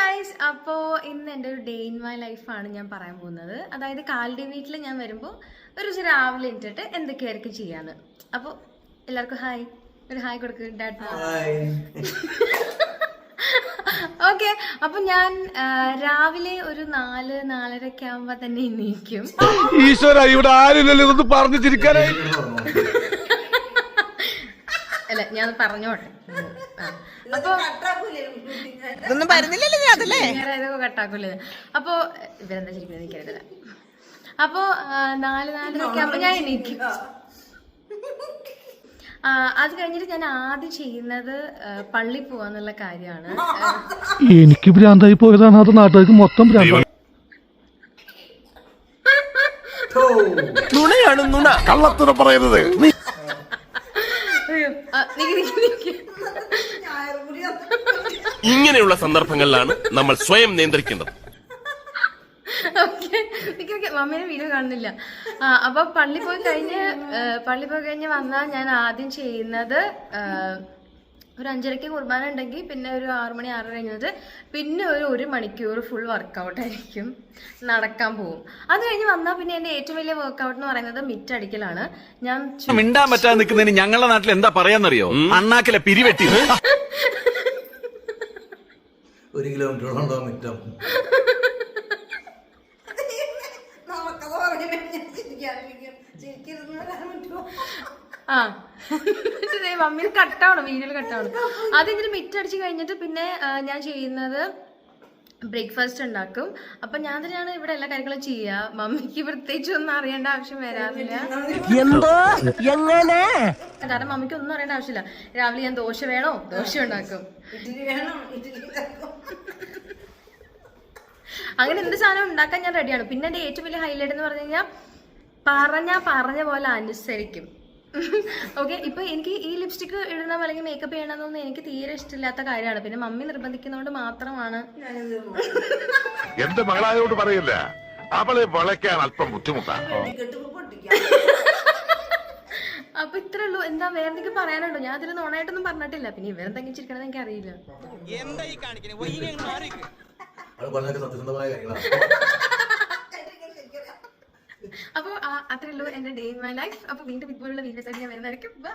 Guys, അപ്പോൾ ഇന്ന് എൻ്റെ ഒരു ഡേ ഇൻ മൈ ലൈഫാണ് ഞാൻ പറയാൻ പോകുന്നത്. അതായത് കാലിൻ്റെ വീട്ടിൽ ഞാൻ വരുമ്പോൾ ഒരു ദിവസം രാവിലെ ഇട്ടിട്ട് എന്തൊക്കെയായിരിക്കും ചെയ്യാന്ന്. അപ്പോൾ എല്ലാവർക്കും ഹായ്, ഒരു ഹായ് കൊടുക്ക് ഡാഡ്. ഓക്കെ, അപ്പൊ ഞാൻ രാവിലെ ഒരു 4-4:30 ആകുമ്പോ തന്നെ എണീക്കും. ഈശ്വര, ഇവിടെ ആരില്ലല്ലോ ഇതൊന്ന് പറഞ്ഞു ചിരിക്കാനായി. അല്ല, ഞാൻ പറഞ്ഞോട്ടെ. അപ്പൊ കട്ടാക്കൂലേ? അപ്പൊ ഇവരെന്താ ശരിക്കും എനിക്കറിയില്ല. അപ്പൊ 4-4:30 ആകുമ്പോ ഞാൻ എണീക്കും. അത് കഴിഞ്ഞിട്ട് ഞാൻ ആദ്യം ചെയ്യുന്നത് പള്ളി പോവാന്നുള്ള കാര്യമാണ്. എനിക്ക് ഭ്രാന്തായി പോയതാണ്, അത് നാട്ടുകാർക്ക് മൊത്തം ഭ്രാന്തായി. നുണയാണ് നുണ, കള്ളത്തുണ പറയരുത്. ഇങ്ങനെയുള്ള സന്ദർഭങ്ങളിലാണ് നമ്മൾ സ്വയം നിയന്ത്രിക്കേണ്ടത്. മമ്മീനെ വീഡിയോ കാണുന്നില്ല. അപ്പൊ പള്ളി പോയി കഴിഞ്ഞ് വന്നാൽ ഞാൻ ആദ്യം ചെയ്യുന്നത് ഒരു 5:30 കുർബാന ഉണ്ടെങ്കിൽ പിന്നെ ഒരു 6 മണി 6:30 കഴിഞ്ഞിട്ട് പിന്നെ ഒരു 1 മണിക്കൂർ ഫുൾ വർക്കൗട്ട് ആയിരിക്കും, നടക്കാൻ പോകും. അത് കഴിഞ്ഞ് വന്നാൽ പിന്നെ എന്റെ ഏറ്റവും വലിയ വർക്കൗട്ട് എന്ന് പറയുന്നത് മിറ്റടിക്കലാണ്. ഞാൻ മിണ്ടാൻ പറ്റാതെ നിൽക്കുന്നതിന് ഞങ്ങളുടെ നാട്ടിൽ എന്താ പറയാന്നറിയോ? അണ്ണാക്കിലെ പിരിവെട്ടി. 1 കിലോമീറ്ററോളം മിറ്റം. മമ്മീന് കട്ടാവണം, വീഡിയോയിൽ കട്ടാവണം. അത് ഇതിന് മിറ്റടിച്ച് കഴിഞ്ഞിട്ട് പിന്നെ ഞാൻ ചെയ്യുന്നത് ബ്രേക്ക്ഫാസ്റ്റ് ഉണ്ടാക്കും. അപ്പൊ ഞാൻ തന്നെയാണ് ഇവിടെ എല്ലാ കാര്യങ്ങളും ചെയ്യുക. മമ്മിക്ക് പ്രത്യേകിച്ച് ഒന്നും അറിയേണ്ട ആവശ്യം വരാറില്ല. കാരണം മമ്മിക്ക് ഒന്നും അറിയേണ്ട ആവശ്യമില്ല. രാവിലെ ഞാൻ ദോശ വേണോ, ദോശ ഉണ്ടാക്കും. അങ്ങനെ എന്ത് സാധനം ഉണ്ടാക്കാൻ ഞാൻ റെഡിയാണ്. പിന്നെ എന്റെ ഏറ്റവും വലിയ ഹൈലൈറ്റ് എന്ന് പറഞ്ഞു കഴിഞ്ഞാൽ പറഞ്ഞ പോലെ അനുസരിക്കും. ഓക്കെ, ഇപ്പൊ എനിക്ക് ഈ ലിപ്സ്റ്റിക് ഇടണം അല്ലെങ്കിൽ മേക്കപ്പ് ചെയ്യണമെന്നൊന്നും എനിക്ക് തീരെ ഇഷ്ടമില്ലാത്ത കാര്യമാണ്. പിന്നെ മമ്മി നിർബന്ധിക്കുന്നതുകൊണ്ട് മാത്രമാണ്. എന്റെ മകളായോട് പറയില്ല, അവളെ വളയ്ക്കാൻ അല്പം ബുദ്ധിമുട്ടാണ്. അപ്പൊ ഇത്രേ ഉള്ളൂ. എന്താ വേറെ എന്തെങ്കിലും പറയാനുണ്ടോ? ഞാൻ അതിൽ നോണായിട്ടൊന്നും പറഞ്ഞിട്ടില്ല. പിന്നെ ഇവരെന്തെങ്കിലും ചിരിക്കണമെന്ന് എനിക്ക് അറിയില്ല. അപ്പൊ അത്രേ ഉള്ളൂ എന്റെ ഡേ ഇൻ മൈ ലൈഫ്. അപ്പൊ വീണ്ടും ഇതുപോലുള്ള വീഡിയോസ് ആയിട്ട് ഞാൻ വരുന്നതായിരിക്കും. ബൈ.